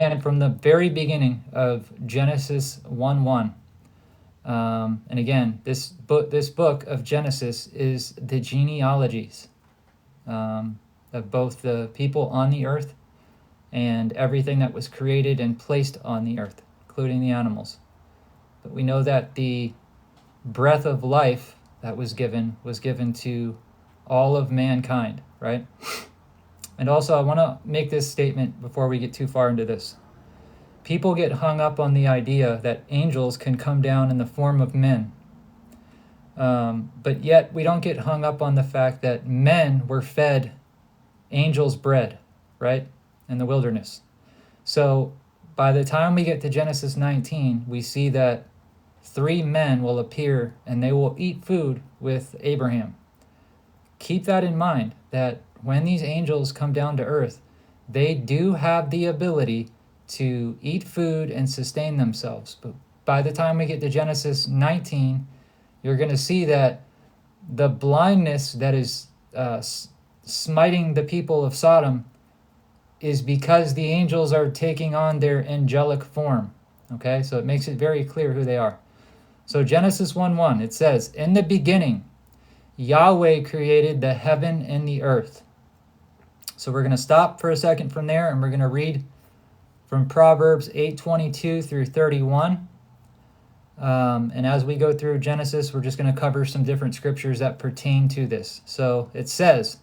And from the very beginning of Genesis 1:1. And again, this book of Genesis is the genealogies of both the people on the earth and everything that was created and placed on the earth, including the animals. But we know that the breath of life that was given to all of mankind, right? And also, I want to make this statement before we get too far into this. People get hung up on the idea that angels can come down in the form of men. But yet we don't get hung up on the fact that men were fed angels' bread, right, in the wilderness. So by the time we get to Genesis 19, we see that 3 men will appear and they will eat food with Abraham. Keep that in mind, that when these angels come down to earth, they do have the ability to eat food and sustain themselves. But by the time we get to Genesis 19, you're going to see that the blindness that is smiting the people of Sodom is because the angels are taking on their angelic form. Okay, so it makes it very clear who they are. So Genesis 1:1, it says, "In the beginning, Yahweh created the heaven and the earth." So we're going to stop for a second from there, and we're going to read from Proverbs 8:22 through 31. And as we go through Genesis, we're just going to cover some different scriptures that pertain to this. So it says,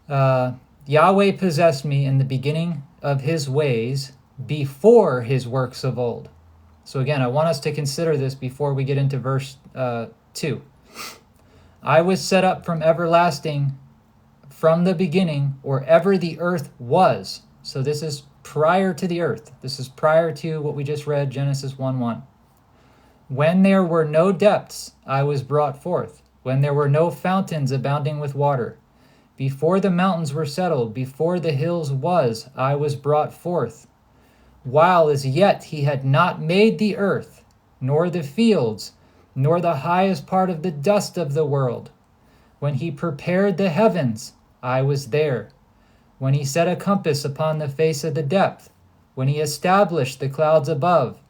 Yahweh possessed me in the beginning of his ways, before his works of old. So again, I want us to consider this before we get into verse 2. I was set up from everlasting, from the beginning, or ever the earth was. So this is prior to the earth. This is prior to what we just read, Genesis 1:1. When there were no depths, I was brought forth. When there were no fountains abounding with water. Before the mountains were settled, before the hills was, I was brought forth. While as yet he had not made the earth, nor the fields, nor the highest part of the dust of the world. When he prepared the heavens, I was there. When he set a compass upon the face of the depth, when he established the clouds above,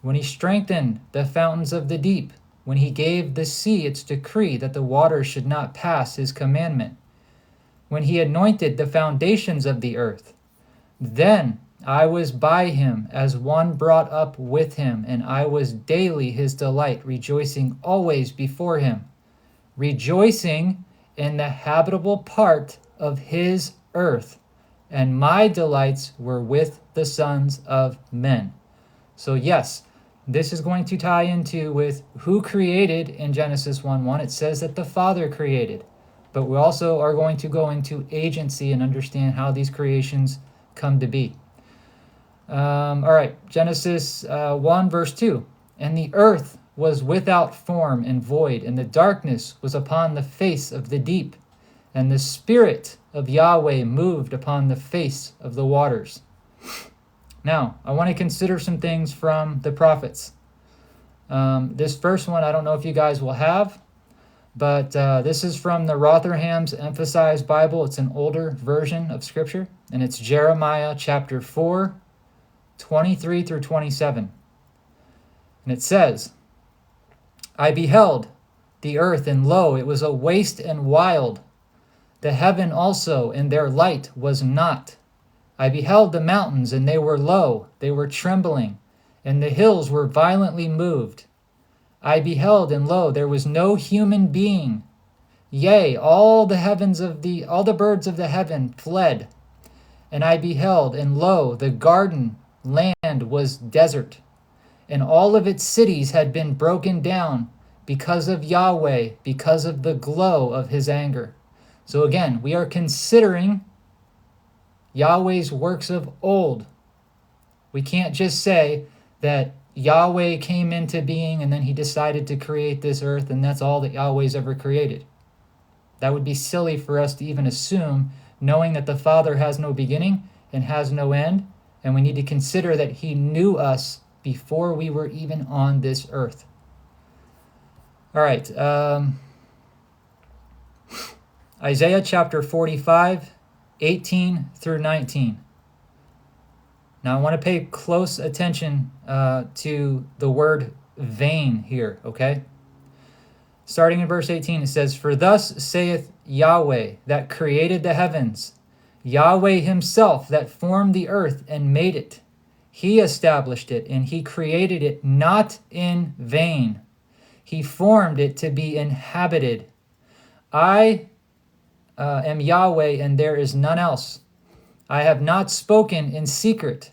when he strengthened the fountains of the deep, when he gave the sea its decree that the waters should not pass his commandment, when he anointed the foundations of the earth, then I was by him as one brought up with him, and I was daily his delight, rejoicing always before him, rejoicing in the habitable part of his earth, and my delights were with the sons of men. So yes, this is going to tie into with who created in Genesis 1:1. It says that the Father created, but we also are going to go into agency and understand how these creations come to be. All right, Genesis 1 verse 2. And the earth was without form and void, and the darkness was upon the face of the deep, and the Spirit of Yahweh moved upon the face of the waters. Now, I want to consider some things from the prophets. This first one, I don't know if you guys will have, but this is from the Rotherham's Emphasized Bible. It's an older version of Scripture, and it's Jeremiah chapter 4, 23 through 27. And it says, I beheld the earth, and lo, it was a waste and wild. The heaven also, and their light was not. I beheld the mountains, and they were low, they were trembling, and the hills were violently moved. I beheld, and lo, there was no human being. Yea, all the birds of the heaven fled. And I beheld, and lo, the garden land was desert, and all of its cities had been broken down because of Yahweh, because of the glow of his anger. So again, we are considering Yahweh's works of old. We can't just say that Yahweh came into being and then he decided to create this earth and that's all that Yahweh's ever created. That would be silly for us to even assume, knowing that the Father has no beginning and has no end, and we need to consider that he knew us before we were even on this earth. All right. Isaiah chapter 45, 18 through 19. Now I want to pay close attention to the word vain here, okay? Starting in verse 18, it says, "For thus saith Yahweh that created the heavens, Yahweh himself that formed the earth and made it. He established it, and he created it not in vain. He formed it to be inhabited. I am Yahweh, and there is none else. I have not spoken in secret,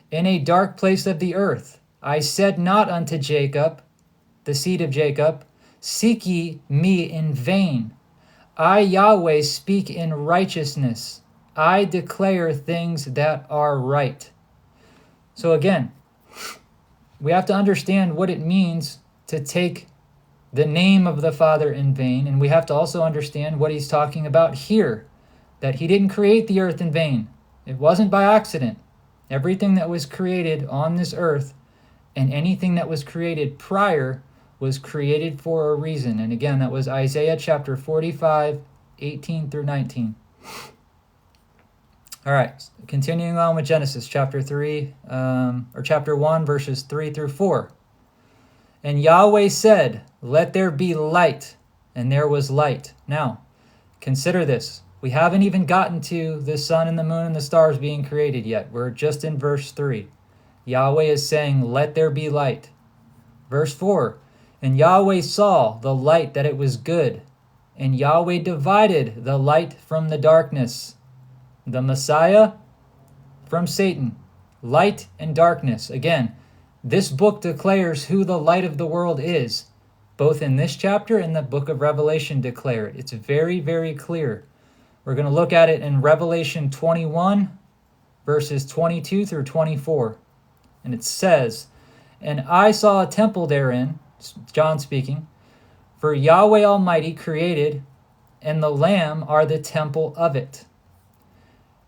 in a dark place of the earth. I said not unto Jacob, the seed of Jacob, seek ye me in vain. I, Yahweh, speak in righteousness. I declare things that are right." So again, we have to understand what it means to take the name of the Father in vain, and we have to also understand what he's talking about here, that he didn't create the earth in vain. It wasn't by accident. Everything that was created on this earth and anything that was created prior was created for a reason. And again, that was Isaiah chapter 45, 18 through 19. All right, continuing on with Genesis chapter 3, or chapter 1, verses 3 through 4. "And Yahweh said, Let there be light, and there was light." Now, consider this. We haven't even gotten to the sun and the moon and the stars being created yet. We're just in verse 3. Yahweh is saying, "Let there be light." Verse 4, "And Yahweh saw the light that it was good, and Yahweh divided the light from the darkness." The Messiah from Satan. Light and darkness. Again, this book declares who the light of the world is. Both in this chapter and the book of Revelation declare it. It's very, very clear. We're going to look at it in Revelation 21, verses 22 through 24. And it says, "And I saw a temple therein," John speaking, "for Yahweh Almighty created, and the Lamb are the temple of it.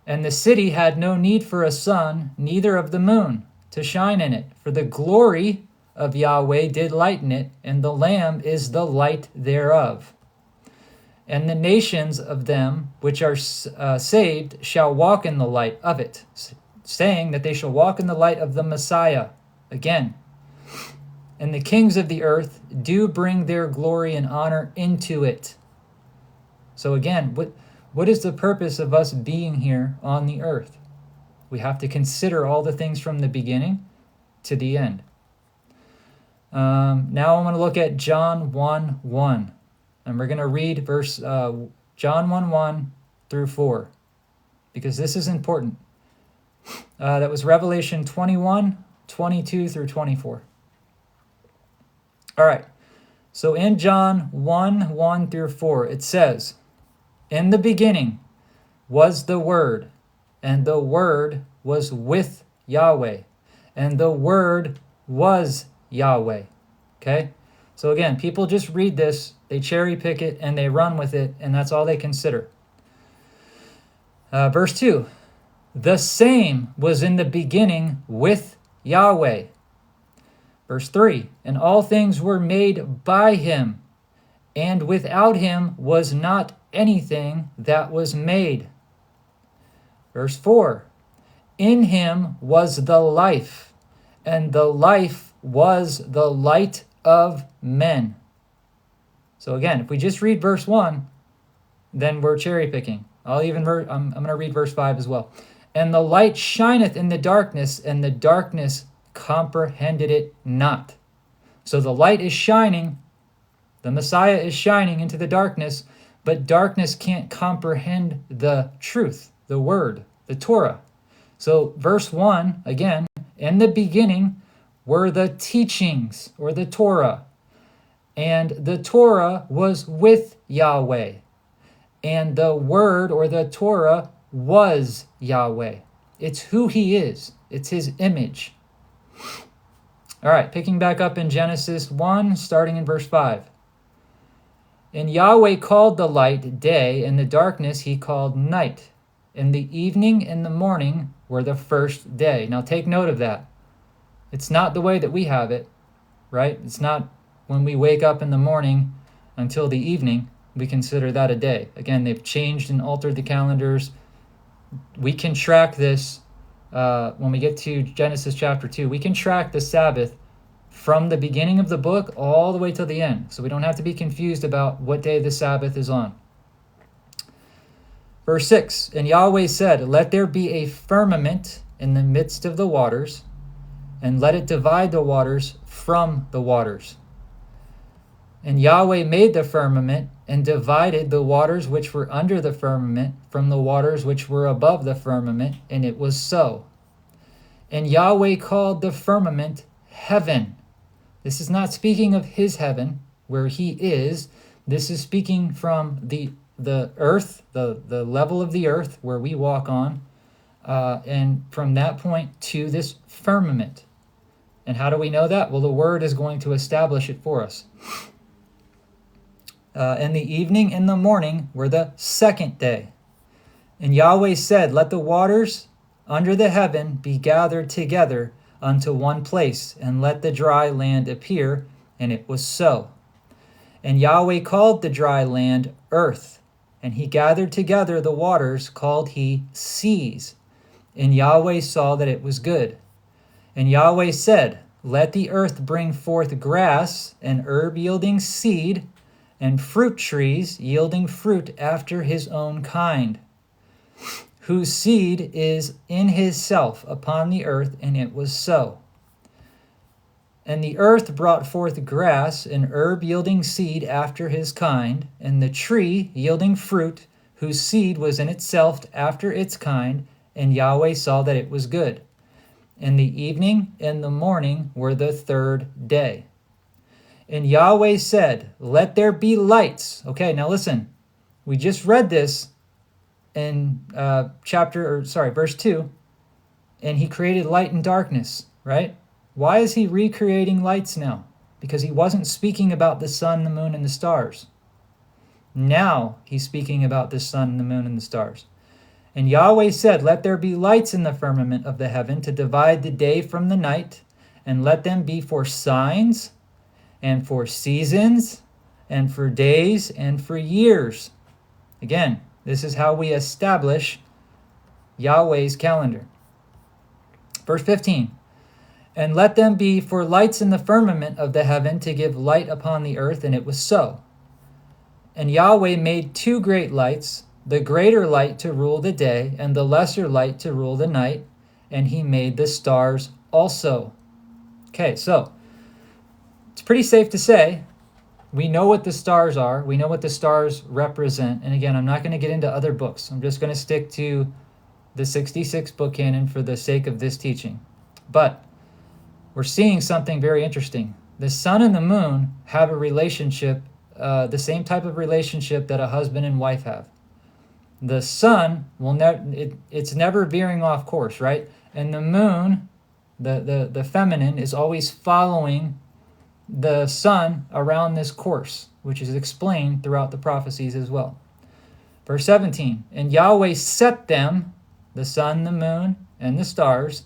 And the city had no need for a sun, neither of the moon, to shine in it, for the glory of Yahweh did lighten it, and the Lamb is the light thereof. And the nations of them which are saved shall walk in the light of it," saying that they shall walk in the light of the Messiah. Again, "and the kings of the earth do bring their glory and honor into it." So again, what is the purpose of us being here on the earth? We have to consider all the things from the beginning to the end. Now I'm going to look at John 1:1, and we're going to read John 1:1 through 4, because this is important. That was Revelation 21, 22 through 24. All right, so in John 1:1 through 4, it says, "In the beginning was the Word, and the Word was with Yahweh, and the Word was Yahweh." Okay? So again, people just read this, they cherry pick it, and they run with it, and that's all they consider. Verse 2, "The same was in the beginning with Yahweh." Verse 3, "And all things were made by him, and without him was not anything that was made." Verse 4, "In him was the life, and the life was the light of men." So again, if we just read verse 1, then we're cherry picking. I'm going to read verse 5 as well. "And the light shineth in the darkness, and the darkness comprehended it not." So the light is shining, the Messiah is shining into the darkness, but darkness can't comprehend the truth, the word, the Torah. So verse 1, again, "In the beginning were the teachings," or the Torah, "and the Torah was with Yahweh, and the word," or the Torah, "was Yahweh." It's who he is. It's his image. All right, picking back up in Genesis 1, starting in verse 5. "And Yahweh called the light day, and the darkness he called night. And the evening and the morning were the first day." Now take note of that. It's not the way that we have it, right? It's not when we wake up in the morning until the evening, we consider that a day. Again, they've changed and altered the calendars. We can track this when we get to Genesis chapter 2, we can track the Sabbath from the beginning of the book all the way to the end. So we don't have to be confused about what day the Sabbath is on. Verse 6, and Yahweh said, let there be a firmament in the midst of the waters, and let it divide the waters from the waters. And Yahweh made the firmament and divided the waters which were under the firmament from the waters which were above the firmament, and it was so. And Yahweh called the firmament heaven. This is not speaking of his heaven, where he is. This is speaking from the earth, the level of the earth where we walk on, and from that point to this firmament. And how do we know that? Well, the word is going to establish it for us. And the evening and the morning were the second day. And Yahweh said, let the waters under the heaven be gathered together unto one place, and let the dry land appear. And it was so. And Yahweh called the dry land earth, and he gathered together the waters, called he seas. And Yahweh saw that it was good. And Yahweh said, let the earth bring forth grass, and herb yielding seed, and fruit trees yielding fruit after his own kind, whose seed is in his self upon the earth, and it was so. And the earth brought forth grass, and herb yielding seed after his kind, and the tree yielding fruit, whose seed was in itself after its kind, and Yahweh saw that it was good. And the evening and the morning were the third day. And Yahweh said, let there be lights. Okay, now listen. We just read this in verse 2. And he created light and darkness, right? Why is he recreating lights now? Because he wasn't speaking about the sun, the moon, and the stars. Now he's speaking about the sun, the moon, and the stars. And Yahweh said, let there be lights in the firmament of the heaven to divide the day from the night, and let them be for signs, and for seasons, and for days, and for years. Again, this is how we establish Yahweh's calendar. Verse 15, and let them be for lights in the firmament of the heaven to give light upon the earth, and it was so. And Yahweh made two great lights, the greater light to rule the day, and the lesser light to rule the night, and he made the stars also. Okay, so it's pretty safe to say we know what the stars are. We know what the stars represent. And again, I'm not going to get into other books. I'm just going to stick to the 66 book canon for the sake of this teaching. But we're seeing something very interesting. The sun and the moon have a relationship, the same type of relationship that a husband and wife have. The sun will it's never veering off course, right? And the moon, the feminine, is always following the sun around this course, which is explained throughout the prophecies as well. Verse 17, and Yahweh set them, the sun, the moon, and the stars,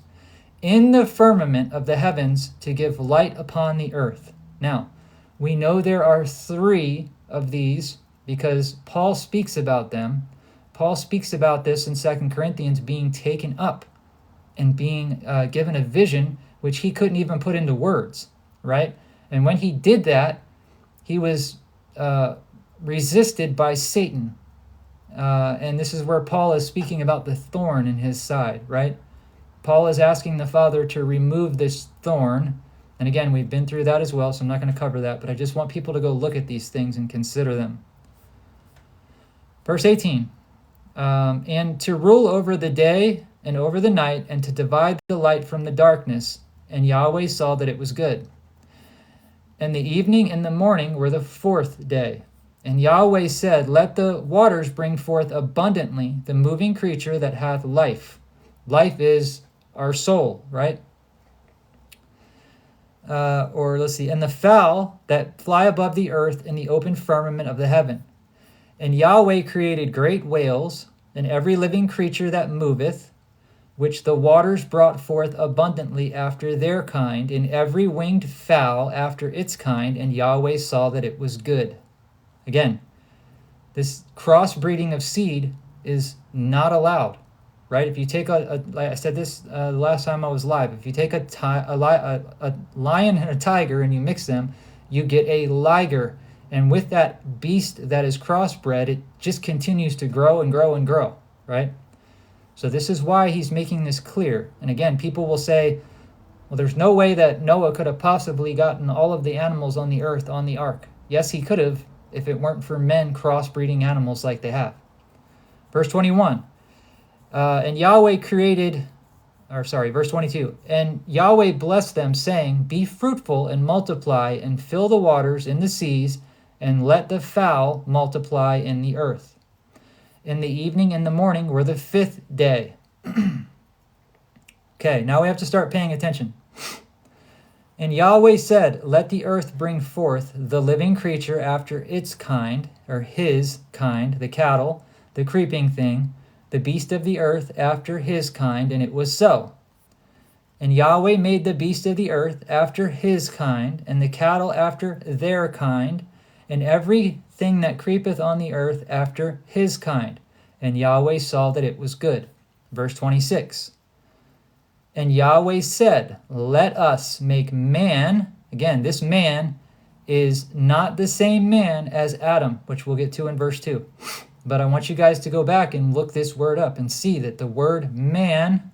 in the firmament of the heavens to give light upon the earth. Now, we know there are three of these because Paul speaks about them. Paul speaks about this in 2 Corinthians being taken up and being given a vision which he couldn't even put into words, right? And when he did that, he was resisted by Satan. And this is where Paul is speaking about the thorn in his side, right? Paul is asking the Father to remove this thorn. And again, we've been through that as well, so I'm not going to cover that, but I just want people to go look at these things and consider them. Verse 18, and to rule over the day and over the night, and to divide the light from the darkness. And Yahweh saw that it was good. And the evening and the morning were the fourth day. And Yahweh said, let the waters bring forth abundantly the moving creature that hath life. Life is our soul, right? And the fowl that fly above the earth in the open firmament of the heaven. And Yahweh created great whales, and every living creature that moveth, which the waters brought forth abundantly after their kind, and every winged fowl after its kind, and Yahweh saw that it was good. Again, this crossbreeding of seed is not allowed. right? If you take like I said this the last time I was live, if you take a lion and a tiger and you mix them, you get a liger. And with that beast that is crossbred, it just continues to grow and grow and grow, right? So this is why he's making this clear. And again, people will say, well, there's no way that Noah could have possibly gotten all of the animals on the earth on the ark. Yes, he could have, if it weren't for men crossbreeding animals like they have. Verse 21, verse 22, and Yahweh blessed them, saying, be fruitful and multiply and fill the waters in the seas, and let the fowl multiply in the earth. In the evening and the morning were the 5th day. Okay, now we have to start paying attention. And Yahweh said, let the earth bring forth the living creature after its kind, or his kind, the cattle, the creeping thing, the beast of the earth after his kind, and it was so. And Yahweh made the beast of the earth after his kind, and the cattle after their kind, and everything that creepeth on the earth after his kind. And Yahweh saw that it was good. Verse 26. And Yahweh said, let us make man. Again, this man is not the same man as Adam, which we'll get to in verse 2. But I want you guys to go back and look this word up and see that the word man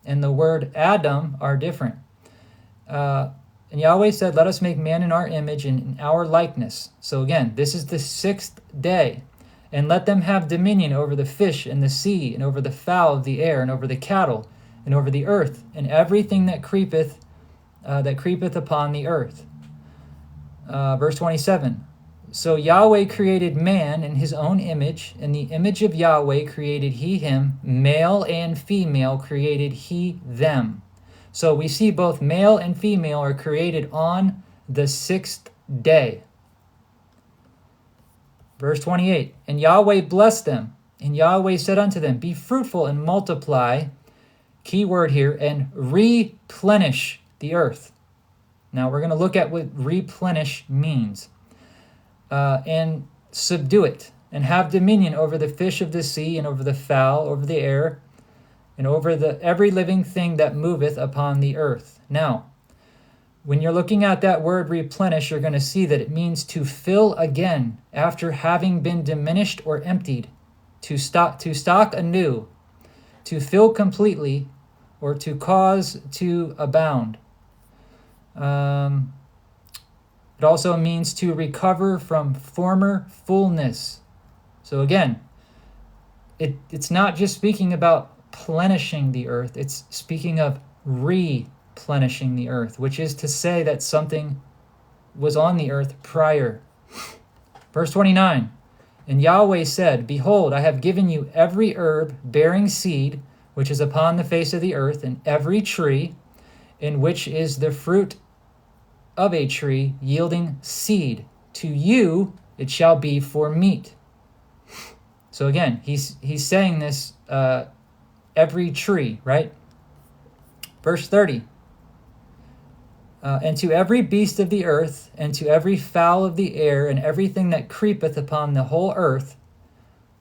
and the word Adam are different. And Yahweh said, let us make man in our image and in our likeness. So again, this is the 6th day. And let them have dominion over the fish in the sea, and over the fowl of the air, and over the cattle, and over the earth, and everything that creepeth upon the earth. Verse 27. So Yahweh created man in his own image. In the image of Yahweh created he him. Male and female created he them. So we see both male and female are created on the 6th day. Verse 28. And Yahweh blessed them. And Yahweh said unto them, be fruitful and multiply. Key word here, and replenish the earth. Now we're going to look at what replenish means. And subdue it, and have dominion over the fish of the sea, and over the fowl, over the air, and over every living thing that moveth upon the earth. Now, when you're looking at that word replenish, you're going to see that it means to fill again after having been diminished or emptied, to stock anew, to fill completely, or to cause to abound. It also means to recover from former fullness. So again, it's not just speaking about plenishing the earth, it's speaking of replenishing the earth, which is to say that something was on the earth prior. Verse 29, and Yahweh said, behold, I have given you every herb bearing seed, which is upon the face of the earth, and every tree, in which is the fruit of a tree yielding seed. To you it shall be for meat. So again, he's saying this, every tree, right? Verse 30. And to every beast of the earth, and to every fowl of the air, and everything that creepeth upon the whole earth,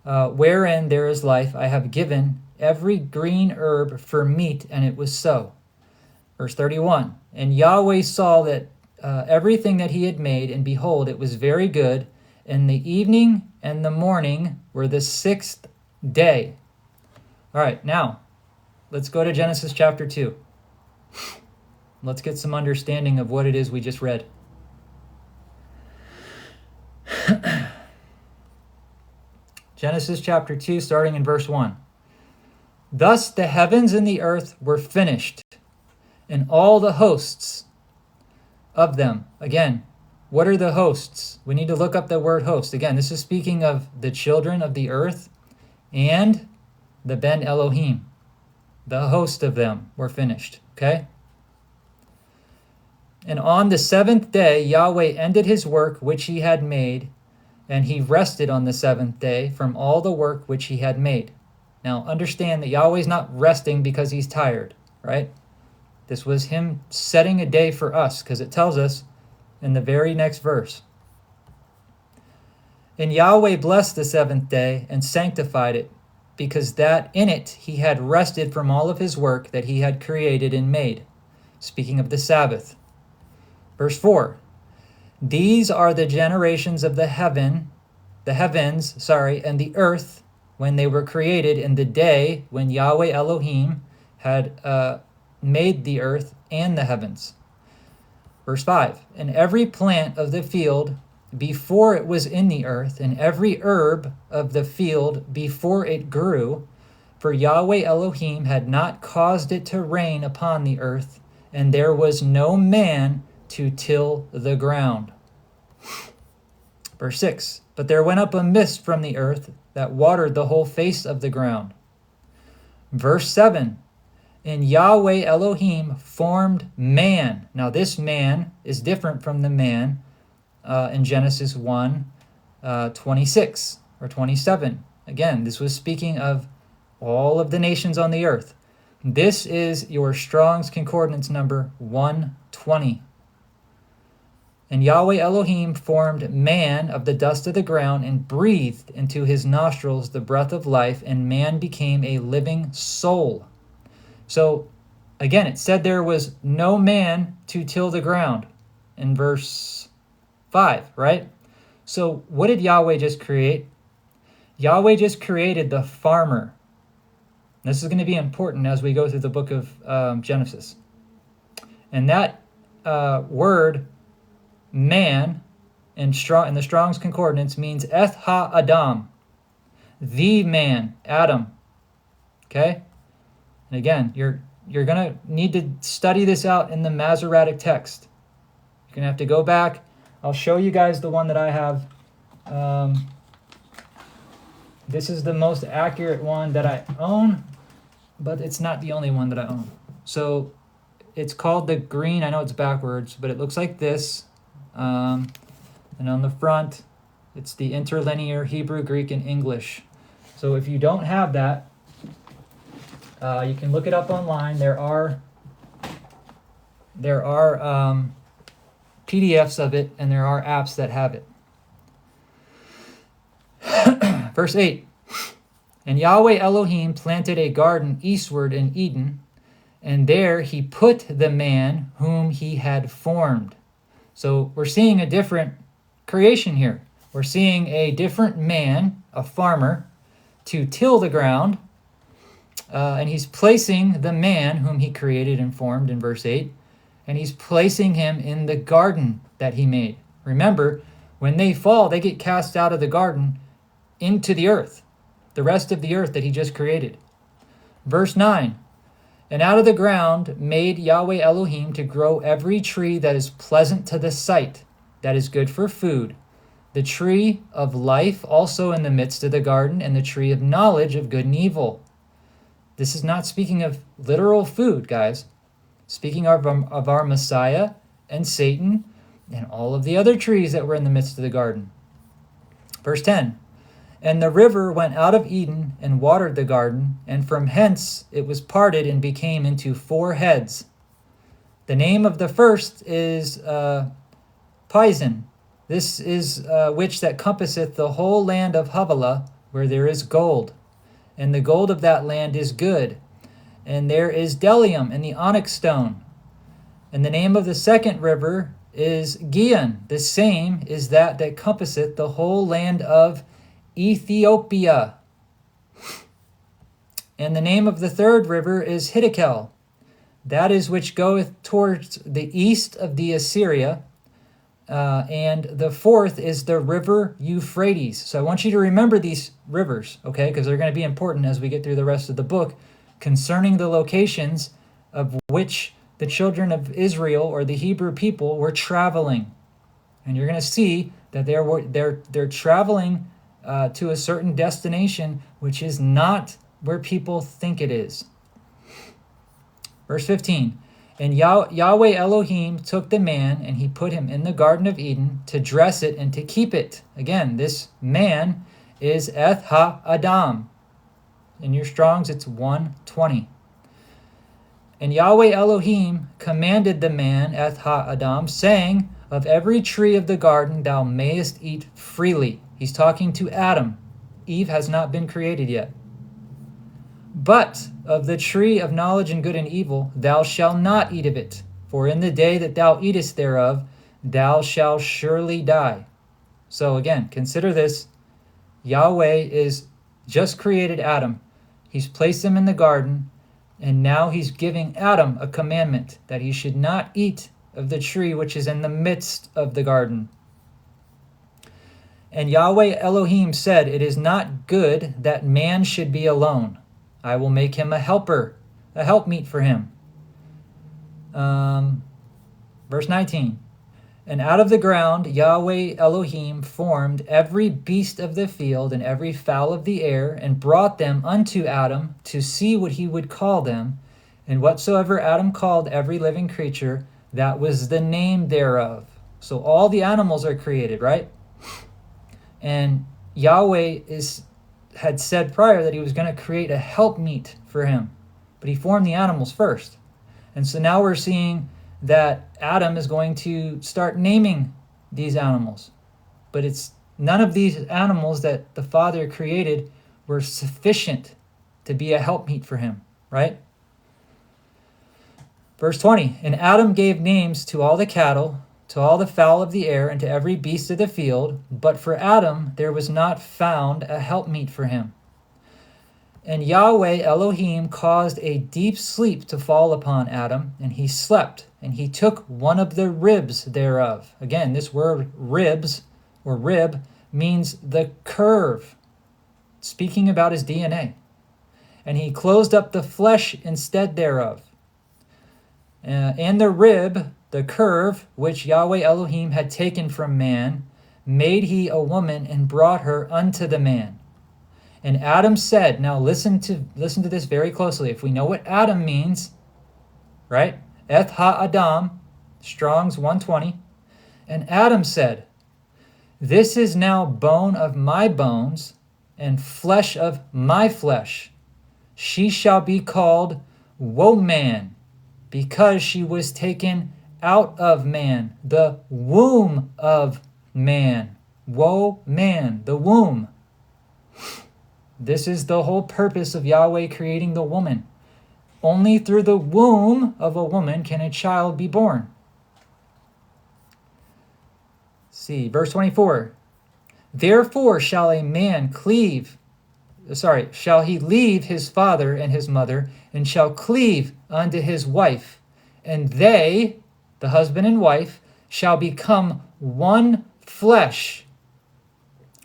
wherein there is life, I have given every green herb for meat, and it was so. Verse 31. And Yahweh saw that everything that he had made, and behold, it was very good. And the evening and the morning were the 6th day. All right, now, let's go to Genesis chapter 2. Let's get some understanding of what it is we just read. Genesis chapter 2, starting in verse 1. Thus the heavens and the earth were finished, and all the hosts of them. Again, what are the hosts? We need to look up the word host. Again, this is speaking of the children of the earth and the Ben Elohim. The host of them were finished. Okay? And on the 7th day, Yahweh ended his work which he had made, and he rested on the 7th day from all the work which he had made. Now, understand that Yahweh's not resting because he's tired, right? This was him setting a day for us, because it tells us in the very next verse. And Yahweh blessed the 7th day and sanctified it, because that in it he had rested from all of his work that he had created and made. Speaking of the Sabbath. Verse 4. These are the generations of the heavens, and the earth when they were created in the day when Yahweh Elohim had made the earth and the heavens. Verse 5. And every plant of the field before it was in the earth, and every herb of the field before it grew, for Yahweh Elohim had not caused it to rain upon the earth, and there was no man to till the ground. Verse 6. But there went up a mist from the earth that watered the whole face of the ground. Verse 7. And Yahweh Elohim formed man. Now this man is different from the man in Genesis 1, 26 or 27. Again, this was speaking of all of the nations on the earth. This is your Strong's Concordance number 120. And Yahweh Elohim formed man of the dust of the ground and breathed into his nostrils the breath of life, and man became a living soul. So, again, it said there was no man to till the ground in verse 5, right? So, what did Yahweh just create? Yahweh just created the farmer. This is going to be important as we go through the book of Genesis. And that word, man, in the Strong's Concordance means Eth Ha-Adam, the man, Adam. Okay? And again, you're going to need to study this out in the Masoretic text. You're going to have to go back. I'll show you guys the one that I have. This is the most accurate one that I own, but it's not the only one that I own. So it's called the green. I know it's backwards, but it looks like this. And on the front, it's the interlinear Hebrew, Greek, and English. So if you don't have that, you can look it up online. There are PDFs of it, and there are apps that have it. Verse 8. And Yahweh Elohim planted a garden eastward in Eden, and there he put the man whom he had formed. So we're seeing a different creation here. We're seeing a different man, a farmer, to till the ground. And he's placing the man whom he created and formed in verse 8. And he's placing him in the garden that he made. Remember, when they fall, they get cast out of the garden into the earth, the rest of the earth that he just created. Verse 9. And out of the ground made Yahweh Elohim to grow every tree that is pleasant to the sight, that is good for food, the tree of life also in the midst of the garden, and the tree of knowledge of good and evil. This is not speaking of literal food, guys. Speaking of our Messiah and Satan and all of the other trees that were in the midst of the garden. Verse 10. And the river went out of Eden and watered the garden, and from hence it was parted and became into 4 heads. The name of the first is Pison. This is which that compasseth the whole land of Havilah, where there is gold. And the gold of that land is good. And there is bdellium and the onyx stone. And the name of the second river is Gihon. The same is that compasseth the whole land of Ethiopia. And the name of the third river is Hiddekel. That is which goeth towards the east of the Assyria. And the fourth is the river Euphrates. So I want you to remember these rivers, okay? Because they're going to be important as we get through the rest of the book concerning the locations of which the children of Israel or the Hebrew people were traveling. And you're going to see that they're traveling to a certain destination which is not where people think it is. Verse 15. And Yahweh Elohim took the man, and he put him in the Garden of Eden to dress it and to keep it. Again, this man is Eth Ha-Adam. In your Strongs, it's 120. And Yahweh Elohim commanded the man, Eth Ha-Adam, saying, of every tree of the garden thou mayest eat freely. He's talking to Adam. Eve has not been created yet. But of the tree of knowledge and good and evil thou shalt not eat of it, for in the day that thou eatest thereof thou shalt surely die. So again, consider this. Yahweh is just created Adam. He's placed him in the garden, and now he's giving Adam a commandment that he should not eat of the tree which is in the midst of the garden. And Yahweh Elohim said, It is not good that man should be alone. I will make him a helper, a helpmeet for him. Verse 19. And out of the ground Yahweh Elohim formed every beast of the field and every fowl of the air, and brought them unto Adam to see what he would call them. And whatsoever Adam called every living creature, that was the name thereof. So all the animals are created, right? And Yahweh had said prior that he was going to create a helpmeet for him. But he formed the animals first. And so now we're seeing that Adam is going to start naming these animals. But it's none of these animals that the Father created were sufficient to be a helpmeet for him, right? Verse 20, And Adam gave names to all the cattle, to all the fowl of the air, and to every beast of the field. But for Adam there was not found a helpmeet for him. And Yahweh Elohim caused a deep sleep to fall upon Adam, and he slept, and he took one of the ribs thereof. Again, this word ribs, or rib, means the curve, speaking about his DNA. And he closed up the flesh instead thereof. And the rib, the curve, which Yahweh Elohim had taken from man, made he a woman and brought her unto the man. And Adam said, now listen to this very closely. If we know what Adam means, right? Eth ha-Adam, Strong's 120. And Adam said, This is now bone of my bones and flesh of my flesh. She shall be called woman, because she was taken out of man, the womb of man. Woe man, the womb. This is the whole purpose of Yahweh creating the woman. Only through the womb of a woman can a child be born. See, verse 24. Therefore shall he leave his father and his mother, and shall cleave unto his wife, and they, the husband and wife, shall become one flesh.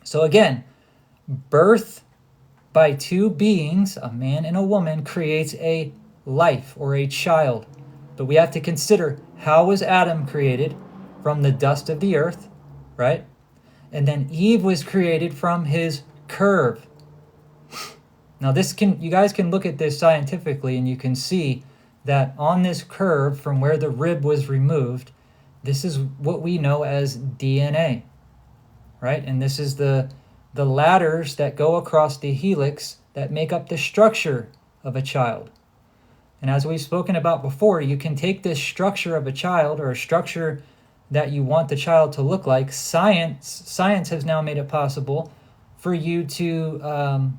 So again, birth by two beings, a man and a woman, creates a life or a child. But we have to consider, how was Adam created? From the dust of the earth, right? And then Eve was created from his curve. Now you guys can look at this scientifically, and you can see that on this curve from where the rib was removed, this is what we know as DNA, right? And this is the ladders that go across the helix that make up the structure of a child. And as we've spoken about before, you can take this structure of a child, or a structure that you want the child to look like. Science has now made it possible for you to,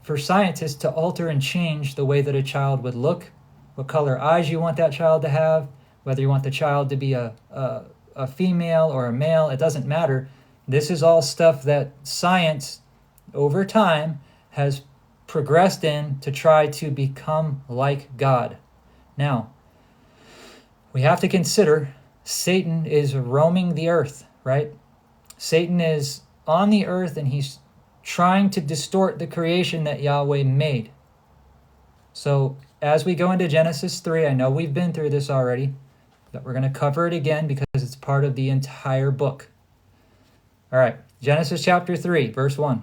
for scientists to alter and change the way that a child would look, what color eyes you want that child to have, whether you want the child to be a female or a male, it doesn't matter. This is all stuff that science, over time, has progressed in to try to become like God. Now, we have to consider Satan is roaming the earth, right? Satan is on the earth, and he's trying to distort the creation that Yahweh made. So as we go into Genesis 3, I know we've been through this already, but we're going to cover it again because it's part of the entire book. All right, Genesis chapter 3, verse 1.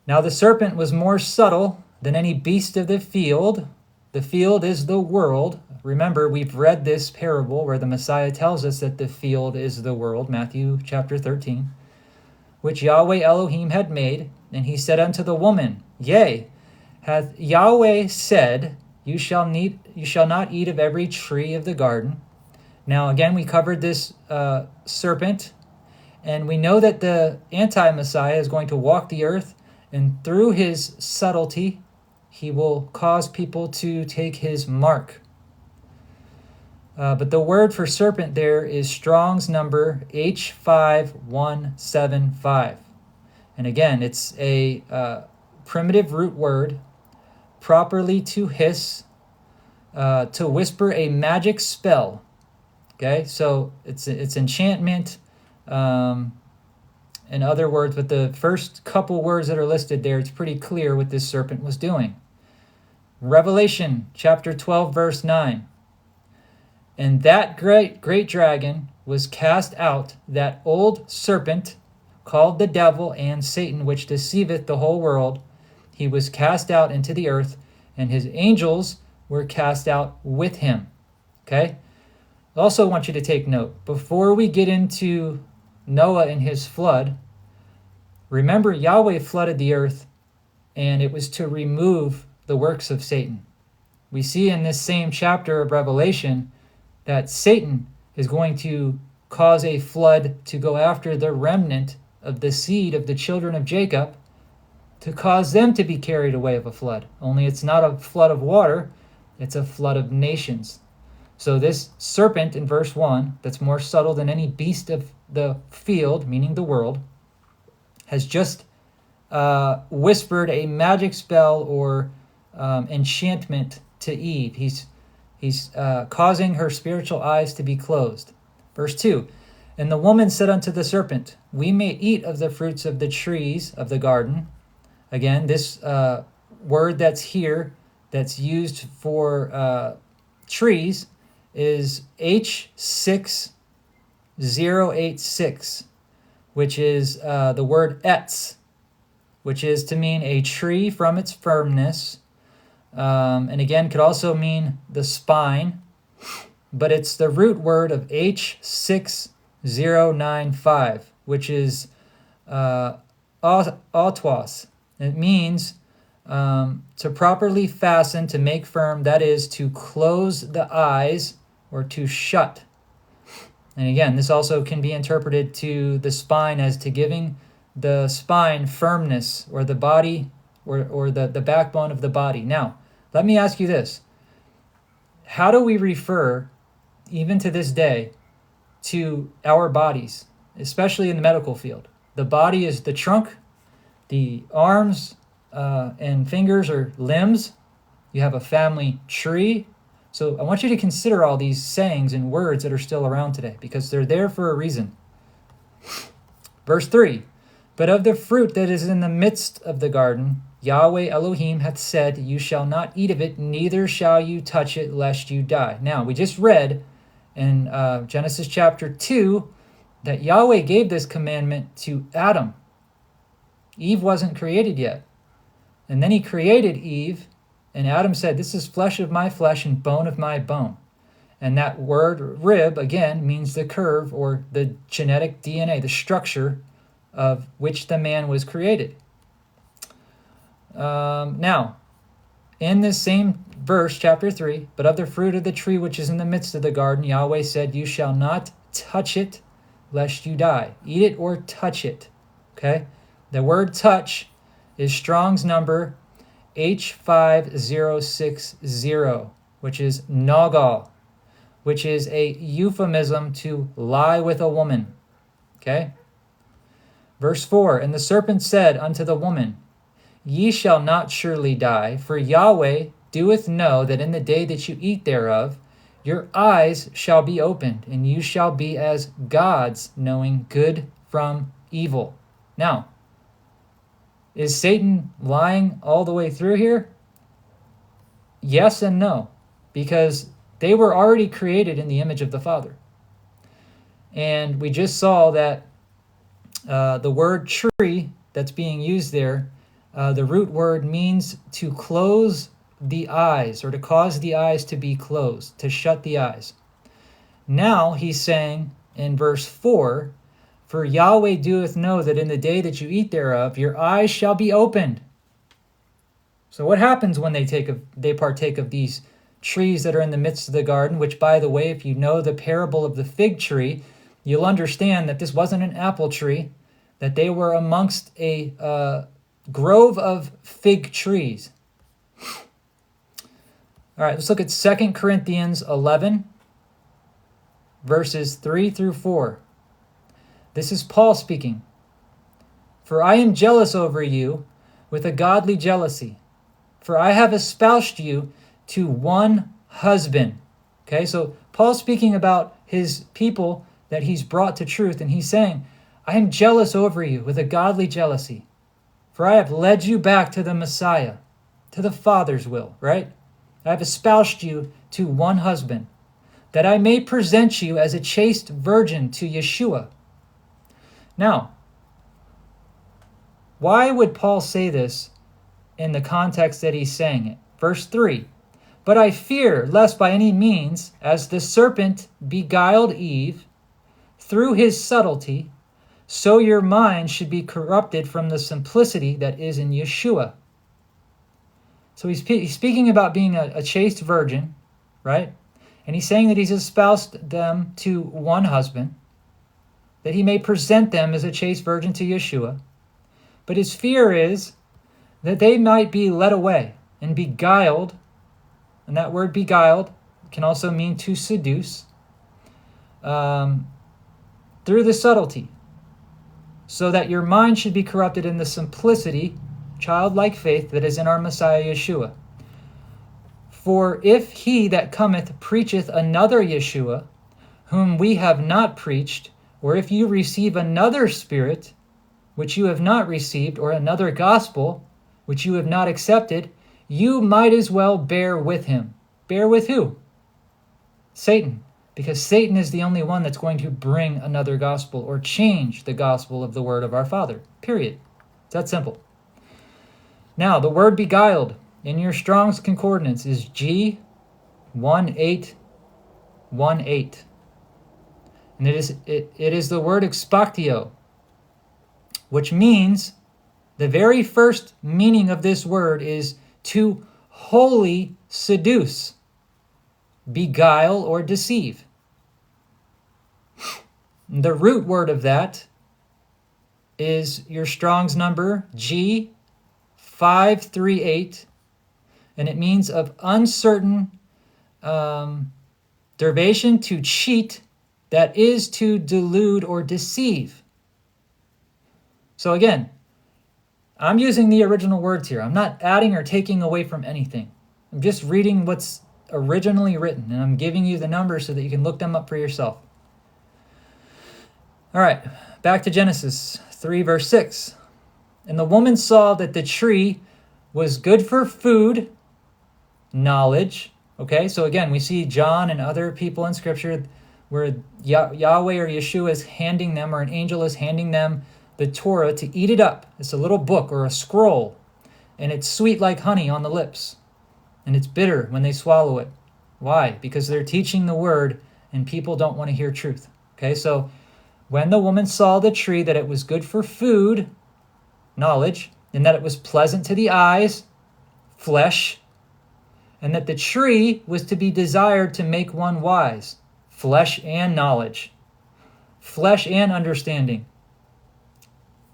Now the serpent was more subtle than any beast of the field. The field is the world. Remember, we've read this parable where the Messiah tells us that the field is the world, Matthew chapter 13, which Yahweh Elohim had made. And he said unto the woman, Yea, hath Yahweh said, You shall not eat of every tree of the garden. Now again, we covered this serpent, and we know that the anti-Messiah is going to walk the earth, and through his subtlety, He will cause people to take his mark. But the word for serpent there is Strong's number H5175. And again, it's a primitive root word, properly to hiss, to whisper a magic spell. Okay, so it's enchantment, in other words, but the first couple words that are listed there, it's pretty clear what this serpent was doing. Revelation chapter 12, verse 9. And that great dragon was cast out, that old serpent, called the devil and Satan, which deceiveth the whole world. He was cast out into the earth, and his angels were cast out with him. Okay? I also want you to take note, before we get into Noah and his flood, remember Yahweh flooded the earth, and it was to remove the works of Satan. We see in this same chapter of Revelation that Satan is going to cause a flood to go after the remnant of the seed of the children of Jacob, to cause them to be carried away of a flood. Only it's not a flood of water, it's a flood of nations. So this serpent in verse 1, that's more subtle than any beast of the field, meaning the world, has just whispered a magic spell or enchantment to Eve. He's causing her spiritual eyes to be closed. Verse 2, and the woman said unto the serpent, we may eat of the fruits of the trees of the garden. Again, this word that's here, that's used for trees, is H6086, which is the word etz, which is to mean a tree from its firmness, and again could also mean the spine, but it's the root word of H6095, which is autwas. It means to properly fasten, to make firm, that is, to close the eyes or to shut. And again, this also can be interpreted to the spine as to giving the spine firmness, or the body, or the backbone of the body. Now, let me ask you this. How do we refer, even to this day, to our bodies, especially in the medical field? The body is the trunk, the arms and fingers are limbs. You have a family tree. So I want you to consider all these sayings and words that are still around today, because they're there for a reason. Verse 3, but of the fruit that is in the midst of the garden, Yahweh Elohim hath said, you shall not eat of it, neither shall you touch it, lest you die. Now, we just read in Genesis chapter 2 that Yahweh gave this commandment to Adam. Eve wasn't created yet. And then he created Eve, and Adam said, this is flesh of my flesh and bone of my bone. And that word rib, again, means the curve or the genetic DNA, the structure of which the man was created. Now, in this same verse, chapter 3, but of the fruit of the tree which is in the midst of the garden, Yahweh said, you shall not touch it, lest you die. Eat it or touch it. Okay? The word touch is Strong's number H5060, which is nagal, which is a euphemism to lie with a woman. Okay? Verse 4, and the serpent said unto the woman, ye shall not surely die, for Yahweh doeth know that in the day that you eat thereof, your eyes shall be opened, and you shall be as gods, knowing good from evil. Now, is Satan lying all the way through here? Yes and no, because they were already created in the image of the Father. And we just saw that the word tree that's being used there, the root word means to close the eyes, or to cause the eyes to be closed, to shut the eyes. Now he's saying in verse 4, for Yahweh doeth know that in the day that you eat thereof, your eyes shall be opened. So what happens when they partake of these trees that are in the midst of the garden, which, by the way, if you know the parable of the fig tree, you'll understand that this wasn't an apple tree, that they were amongst a grove of fig trees. All right, let's look at 2 Corinthians 11, verses 3 through 4. This is Paul speaking. For I am jealous over you with a godly jealousy, for I have espoused you to one husband. Okay, so Paul's speaking about his people that he's brought to truth, and he's saying, I am jealous over you with a godly jealousy, for I have led you back to the Messiah, to the Father's will, right? I have espoused you to one husband, that I may present you as a chaste virgin to Yeshua. Now, why would Paul say this in the context that he's saying it? Verse 3, but I fear lest by any means, as the serpent beguiled Eve through his subtlety, so your mind should be corrupted from the simplicity that is in Yeshua. So he's speaking about being a chaste virgin, right? And he's saying that he's espoused them to one husband, that he may present them as a chaste virgin to Yeshua. But his fear is that they might be led away and beguiled, and that word beguiled can also mean to seduce, through the subtlety, so that your mind should be corrupted in the simplicity, childlike faith that is in our Messiah Yeshua. For if he that cometh preacheth another Yeshua, whom we have not preached, or if you receive another spirit, which you have not received, or another gospel, which you have not accepted, you might as well bear with him. Bear with who? Satan. Because Satan is the only one that's going to bring another gospel or change the gospel of the word of our Father. Period. It's that simple. Now, the word beguiled in your Strong's Concordance is G1818. And it is the word expactio, which means the very first meaning of this word is to wholly seduce, beguile, or deceive. The root word of that is your Strong's number G538, and it means of uncertain derivation, to cheat, that is to delude or deceive. So again, I'm using the original words here. I'm not adding or taking away from anything. I'm just reading what's originally written, and I'm giving you the numbers so that you can look them up for yourself. All right, back to Genesis 3, verse 6. And the woman saw that the tree was good for food, knowledge. Okay, so again, we see John and other people in Scripture where Yahweh or Yeshua is handing them, or an angel is handing them the Torah to eat it up. It's a little book or a scroll, and it's sweet like honey on the lips, and it's bitter when they swallow it. Why? Because they're teaching the word, and people don't want to hear truth. Okay, so when the woman saw the tree, that it was good for food, knowledge, and that it was pleasant to the eyes, flesh, and that the tree was to be desired to make one wise, flesh and knowledge, flesh and understanding.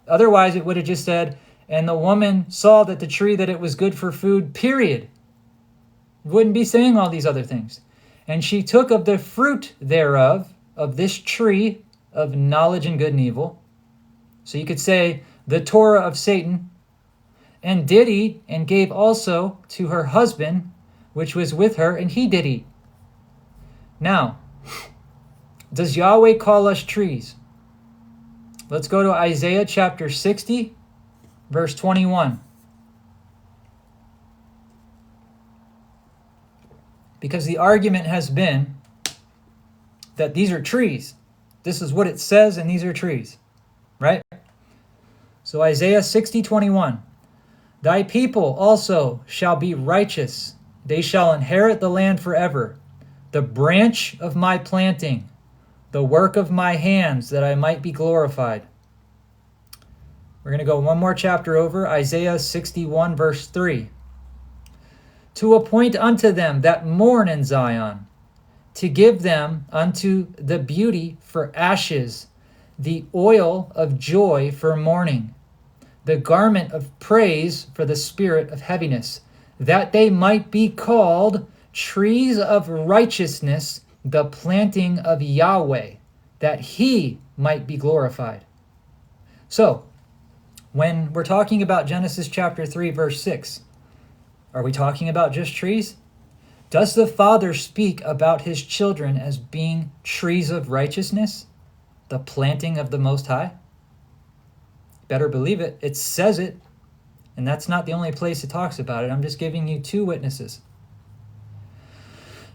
Otherwise, it would have just said, and the woman saw that the tree, that it was good for food, period. It wouldn't be saying all these other things. And she took of the fruit thereof, of this tree of knowledge and good and evil. So you could say the Torah of Satan, and did eat, and gave also to her husband, which was with her, and he did eat. Now, does Yahweh call us trees? Let's go to Isaiah chapter 60, verse 21. Because the argument has been that these are trees. This is what it says, and these are trees, right? So Isaiah 60:21. Thy people also shall be righteous. They shall inherit the land forever. The branch of my planting, the work of my hands, that I might be glorified. We're going to go one more chapter over, Isaiah 61, verse 3. To appoint unto them that mourn in Zion, to give them unto the beauty for ashes, the oil of joy for mourning, the garment of praise for the spirit of heaviness, that they might be called trees of righteousness, the planting of Yahweh, that he might be glorified. So, when we're talking about Genesis chapter 3, verse 6, are we talking about just trees? Does the Father speak about his children as being trees of righteousness, the planting of the Most High? Better believe it. It says it, and that's not the only place it talks about it. I'm just giving you two witnesses.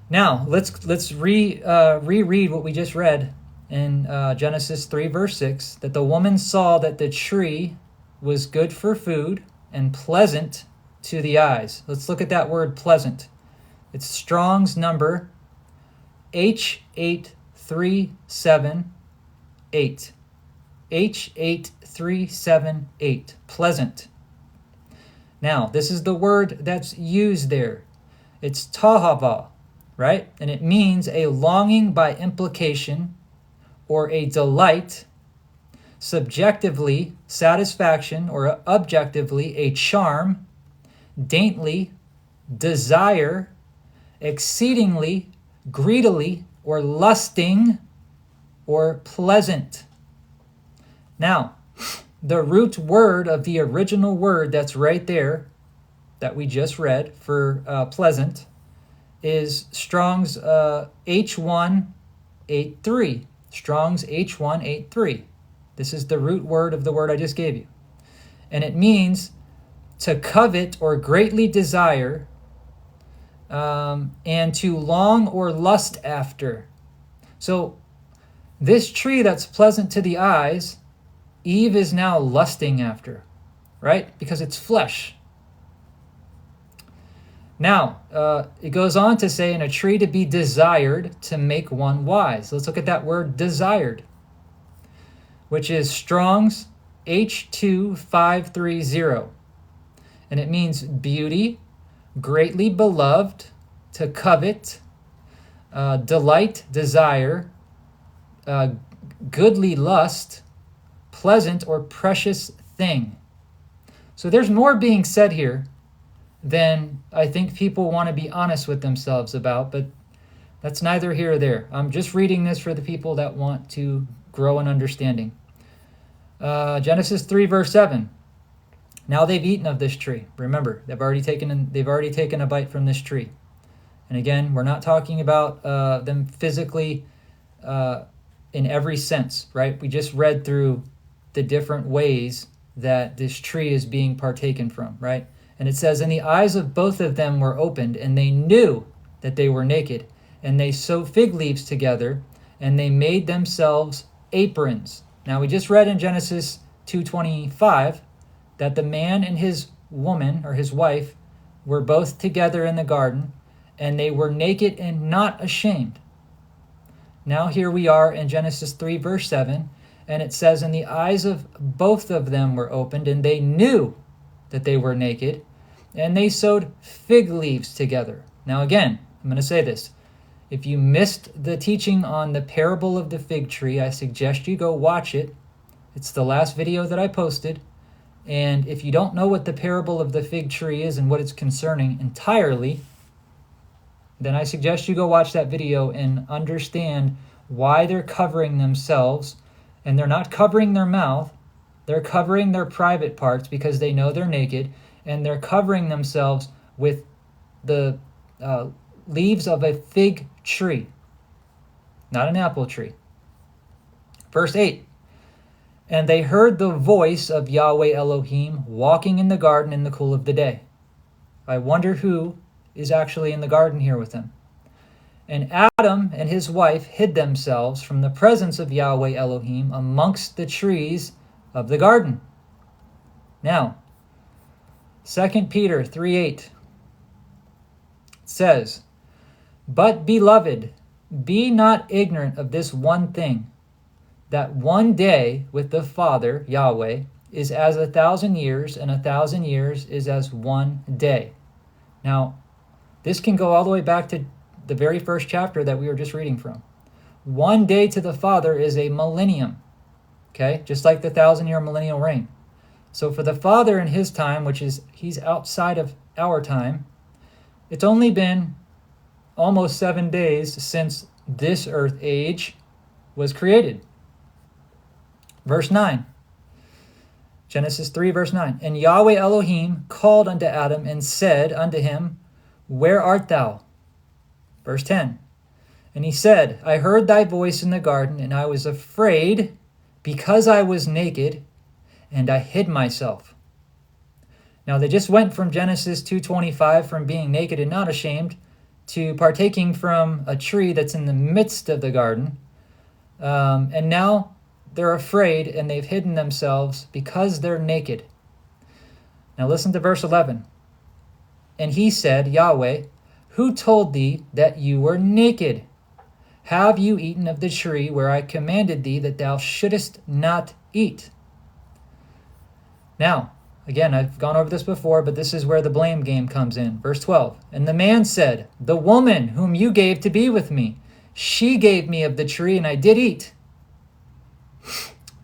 Now, let's reread what we just read in Genesis 3, verse 6, that the woman saw that the tree was good for food and pleasant to the eyes. Let's look at that word pleasant. It's Strong's number H8378. H8378. Pleasant. Now, this is the word that's used there. It's tahava, right? And it means a longing by implication or a delight, subjectively satisfaction, or objectively a charm, daintily, desire, exceedingly, greedily, or lusting, or pleasant. Now, the root word of the original word that's right there, that we just read for pleasant, is Strong's H183. Strong's H183. This is the root word of the word I just gave you. And it means to covet or greatly desire, and to long or lust after. So this tree that's pleasant to the eyes, Eve is now lusting after, right? Because it's flesh. Now, it goes on to say, in a tree to be desired to make one wise. Let's look at that word desired, which is Strong's H2530. And it means beauty, greatly beloved, to covet, delight, desire, goodly lust, pleasant or precious thing. So there's more being said here than I think people want to be honest with themselves about, but that's neither here or there. I'm just reading this for the people that want to grow in understanding. Genesis 3, verse 7. Now they've eaten of this tree. Remember, they've already taken a bite from this tree. And again, we're not talking about them physically in every sense, right? We just read through the different ways that this tree is being partaken from, right? And it says, and the eyes of both of them were opened, and they knew that they were naked. And they sewed fig leaves together, and they made themselves aprons. Now, we just read in Genesis 2:25 that the man and his woman, or his wife, were both together in the garden, and they were naked and not ashamed. Now here we are in Genesis 3, verse 7, and it says, and the eyes of both of them were opened, and they knew that they were naked, and they sewed fig leaves together. Now again, I'm going to say this. If you missed the teaching on the parable of the fig tree, I suggest you go watch it. It's the last video that I posted. And if you don't know what the parable of the fig tree is and what it's concerning entirely, then I suggest you go watch that video and understand why they're covering themselves. And they're not covering their mouth. They're covering their private parts because they know they're naked. And they're covering themselves with the leaves of a fig tree, not an apple tree. Verse 8. And they heard the voice of Yahweh Elohim walking in the garden in the cool of the day. I wonder who is actually in the garden here with them. And Adam and his wife hid themselves from the presence of Yahweh Elohim amongst the trees of the garden. Now, 2 Peter 3:8 says, but beloved, be not ignorant of this one thing, that one day with the Father, Yahweh, is as 1,000 years, and 1,000 years is as one day. Now, this can go all the way back to the very first chapter that we were just reading from. One day to the Father is a millennium, okay? Just like the 1,000-year millennial reign. So for the Father in his time, which is, he's outside of our time, It's only been almost 7 days since this earth age was created. Verse 9. Genesis 3, verse 9. And Yahweh Elohim called unto Adam and said unto him, Where art thou? Verse 10. And he said, I heard thy voice in the garden, and I was afraid because I was naked, and I hid myself. Now they just went from Genesis 2:25, from being naked and not ashamed, to partaking from a tree that's in the midst of the garden. And now they're afraid and they've hidden themselves because they're naked. Now listen to verse 11. And he said, Yahweh, who told thee that you were naked? Have you eaten of the tree where I commanded thee that thou shouldest not eat? Now, again, I've gone over this before, but this is where the blame game comes in. Verse 12. And the man said, The woman whom you gave to be with me, she gave me of the tree, and I did eat.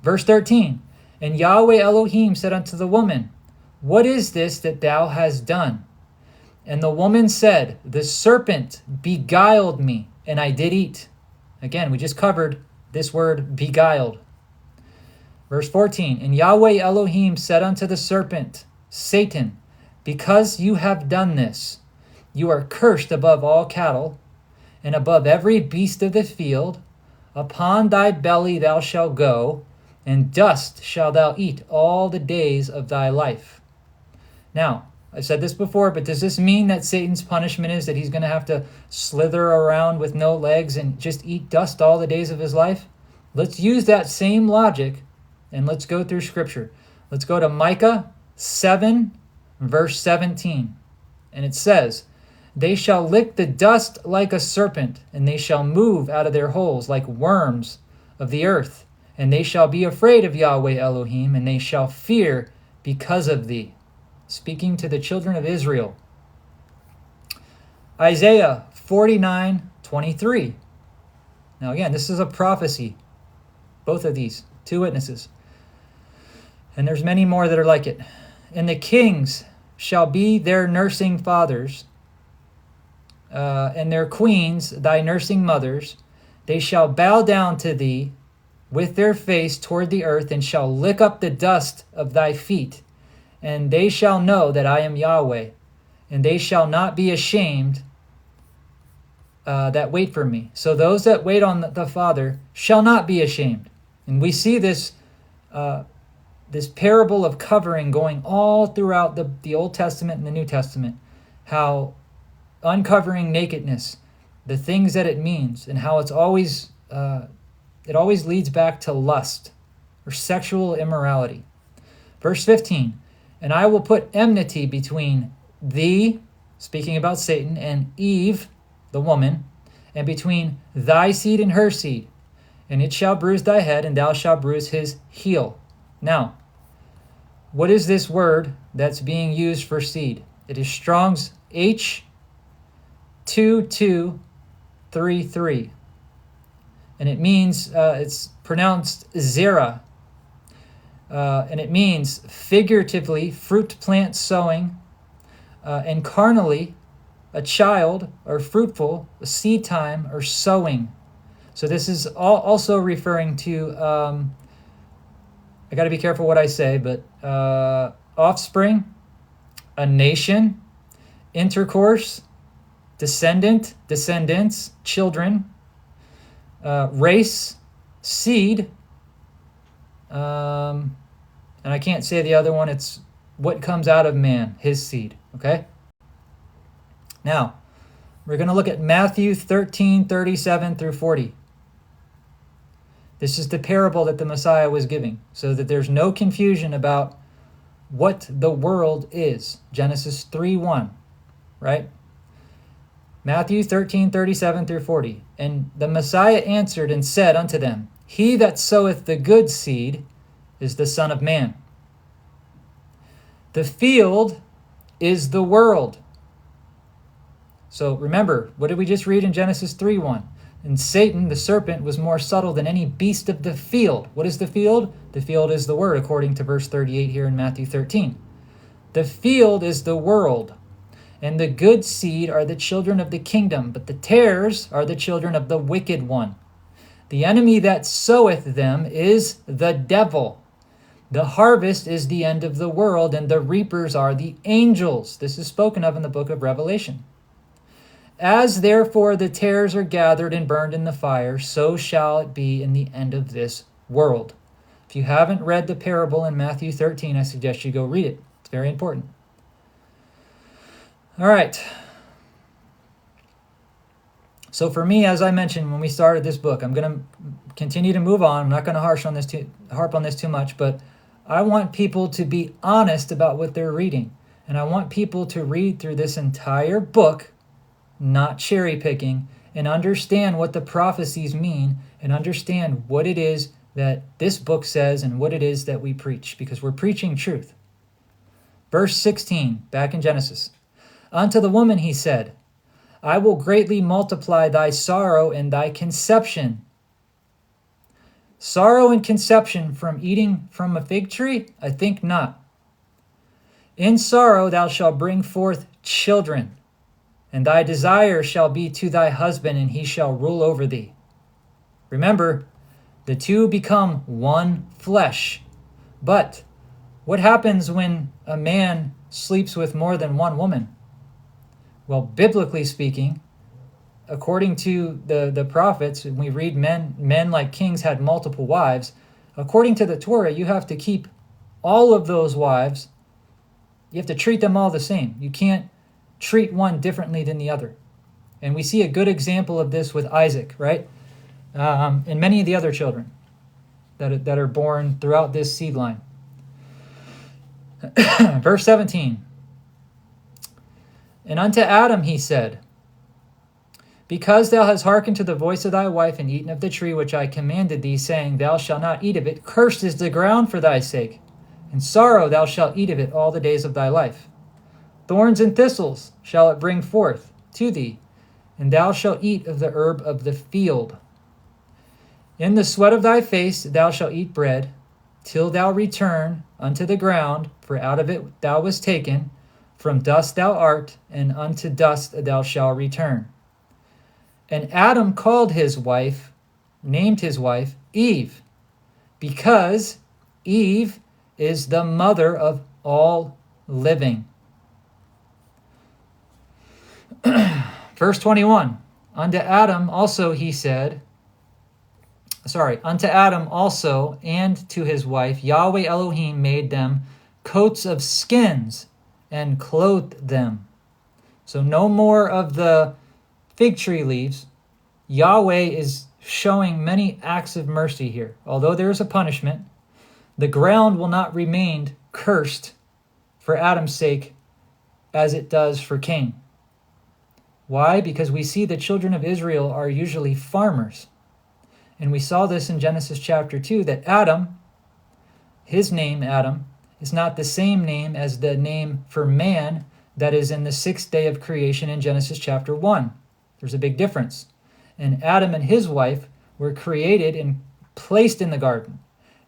Verse 13. And Yahweh Elohim said unto the woman, What is this that thou hast done? And the woman said, The serpent beguiled me, and I did eat. Again, we just covered this word beguiled. Verse 14, And Yahweh Elohim said unto the serpent, Satan, because you have done this, you are cursed above all cattle, and above every beast of the field. Upon thy belly thou shalt go, and dust shalt thou eat all the days of thy life. Now, I've said this before, but does this mean that Satan's punishment is that he's going to have to slither around with no legs and just eat dust all the days of his life? Let's use that same logic and let's go through Scripture. Let's go to Micah 7, verse 17. And it says, They shall lick the dust like a serpent, and they shall move out of their holes like worms of the earth. And they shall be afraid of Yahweh Elohim, and they shall fear because of thee. Speaking to the children of Israel. Isaiah 49:23. Now again, this is a prophecy. Both of these, two witnesses. And there's many more that are like it. And the kings shall be their nursing fathers, and their queens thy nursing mothers. They shall bow down to thee with their face toward the earth, and shall lick up the dust of thy feet. And they shall know that I am Yahweh, and they shall not be ashamed that wait for me. So those that wait on the Father shall not be ashamed. And we see this this parable of covering going all throughout the Old Testament and the New Testament, how uncovering nakedness, the things that it means, and how it always leads back to lust or sexual immorality. Verse 15. And I will put enmity between thee, speaking about Satan, and Eve, the woman, and between thy seed and her seed. And it shall bruise thy head, and thou shalt bruise his heel. Now, what is this word that's being used for seed? It is Strong's H2233. And it means, it's pronounced zera. And it means figuratively fruit plant sowing, and carnally a child or fruitful, a seed time or sowing. So this is also referring to, I got to be careful what I say, but offspring, a nation, intercourse, descendant, descendants, children, race, seed, and I can't say the other one. It's what comes out of man, his seed. Okay? Now, we're going to look at Matthew 13:37 through 40. This is the parable that the Messiah was giving, so that there's no confusion about what the world is. Genesis 3:1, right? Matthew 13:37 through 40. And the Messiah answered and said unto them, He that soweth the good seed is the Son of Man. The field is the world. So remember, what did we just read in Genesis 3:1? And Satan, the serpent, was more subtle than any beast of the field. What is the field? The field is the word, according to verse 38 here in Matthew 13. The field is the world. And the good seed are the children of the kingdom, but the tares are the children of the wicked one. The enemy that soweth them is the devil. The harvest is the end of the world, and the reapers are the angels. This is spoken of in the book of Revelation. As therefore the tares are gathered and burned in the fire, so shall it be in the end of this world. If you haven't read the parable in Matthew 13, I suggest you go read it. It's very important. All right. So for me, as I mentioned when we started this book, I'm going to continue to move on. I'm not going to harp on this too much, but I want people to be honest about what they're reading. And I want people to read through this entire book, not cherry picking, and understand what the prophecies mean and understand what it is that this book says and what it is that we preach, because we're preaching truth. Verse 16, back in Genesis. Unto the woman he said, I will greatly multiply thy sorrow and thy conception. Sorrow and conception from eating from a fig tree? I think not. In sorrow thou shalt bring forth children, and thy desire shall be to thy husband, and he shall rule over thee. Remember, the two become one flesh. But what happens when a man sleeps with more than one woman? Well, biblically speaking, according to the prophets, when we read men like kings had multiple wives, according to the Torah, you have to keep all of those wives. You have to treat them all the same. You can't treat one differently than the other. And we see a good example of this with Isaac, right? And many of the other children that are born throughout this seed line. Verse 17. And unto Adam he said, Because thou hast hearkened to the voice of thy wife, and eaten of the tree which I commanded thee, saying, Thou shalt not eat of it, cursed is the ground for thy sake. In sorrow thou shalt eat of it all the days of thy life. Thorns and thistles shall it bring forth to thee, and thou shalt eat of the herb of the field. In the sweat of thy face thou shalt eat bread, till thou return unto the ground, for out of it thou wast taken. From dust thou art, and unto dust thou shalt return. And Adam called his wife, named his wife, Eve, because Eve is the mother of all living. Verse 21, unto Adam also and to his wife, Yahweh Elohim made them coats of skins and clothed them. So no more of the fig tree leaves. Yahweh is showing many acts of mercy here. Although there is a punishment, the ground will not remain cursed for Adam's sake as it does for Cain. Why? Because we see the children of Israel are usually farmers. And we saw this in Genesis chapter 2, that Adam, his name Adam, is not the same name as the name for man that is in the sixth day of creation in Genesis chapter 1. There's a big difference. And Adam and his wife were created and placed in the garden.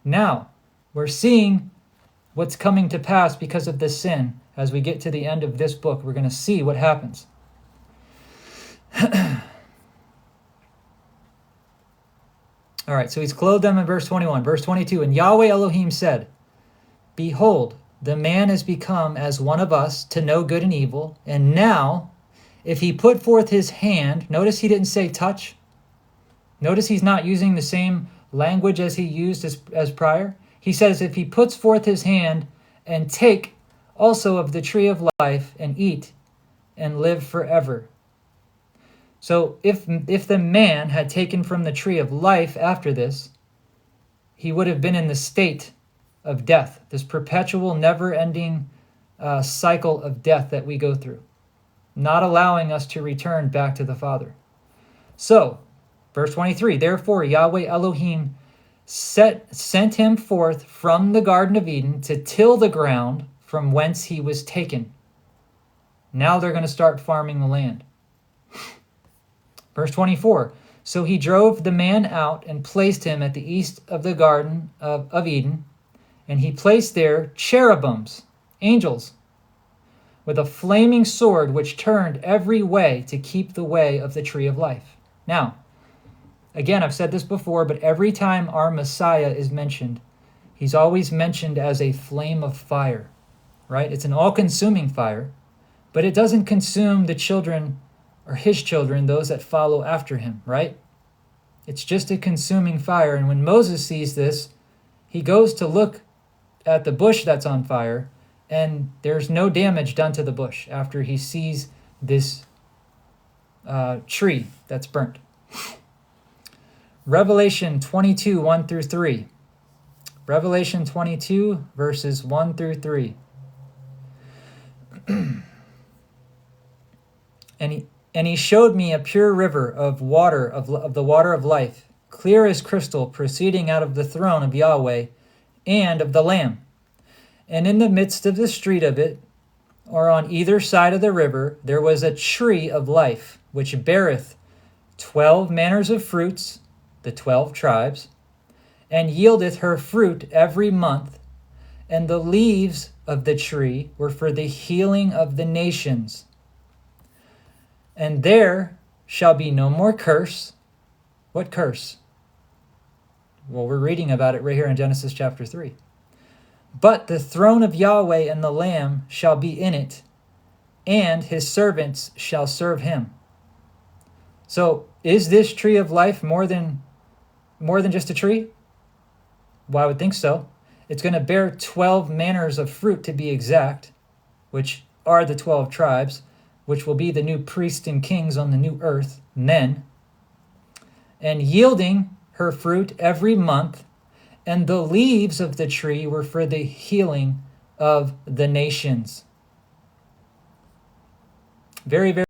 Now, we're seeing what's coming to pass because of this sin. As we get to the end of this book, we're going to see what happens. All right, so he's clothed them in verse 21. Verse 22, and Yahweh Elohim said, Behold, the man is become as one of us to know good and evil. And now, if he put forth his hand, notice he didn't say touch. Notice he's not using the same language as he used as prior. He says, if he puts forth his hand and take also of the tree of life and eat and live forever. So if the man had taken from the tree of life after this, he would have been in the state of death, this perpetual, never-ending cycle of death that we go through, not allowing us to return back to the Father. So, verse 23, therefore Yahweh Elohim sent him forth from the Garden of Eden to till the ground from whence he was taken. Now they're going to start farming the land. Verse 24, so he drove the man out and placed him at the east of the Garden of Eden, and he placed there cherubims, angels, with a flaming sword which turned every way to keep the way of the tree of life. Now, again, I've said this before, but every time our Messiah is mentioned, he's always mentioned as a flame of fire, right? It's an all-consuming fire, but it doesn't consume the children or his children, those that follow after him, right? It's just a consuming fire. And when Moses sees this, he goes to look at the bush that's on fire, and there's no damage done to the bush after he sees this tree that's burnt. Revelation 22, 1 through 3. Revelation 22, verses 1 through 3. And he showed me a pure river of water, of the water of life, clear as crystal, proceeding out of the throne of Yahweh and of the Lamb. And in the midst of the street of it, or on either side of the river, there was a tree of life, which beareth 12 manners of fruits, the 12 tribes, and yieldeth her fruit every month. And the leaves of the tree were for the healing of the nations. And there shall be no more curse. What curse? Well, we're reading about it right here in Genesis chapter 3. But the throne of Yahweh and the Lamb shall be in it, and his servants shall serve him. So, is this tree of life more than just a tree? Well, I would think so. It's going to bear 12 manners of fruit to be exact, which are the 12 tribes, which will be the new priests and kings on the new earth, men, and yielding her fruit every month, and the leaves of the tree were for the healing of the nations. Very, very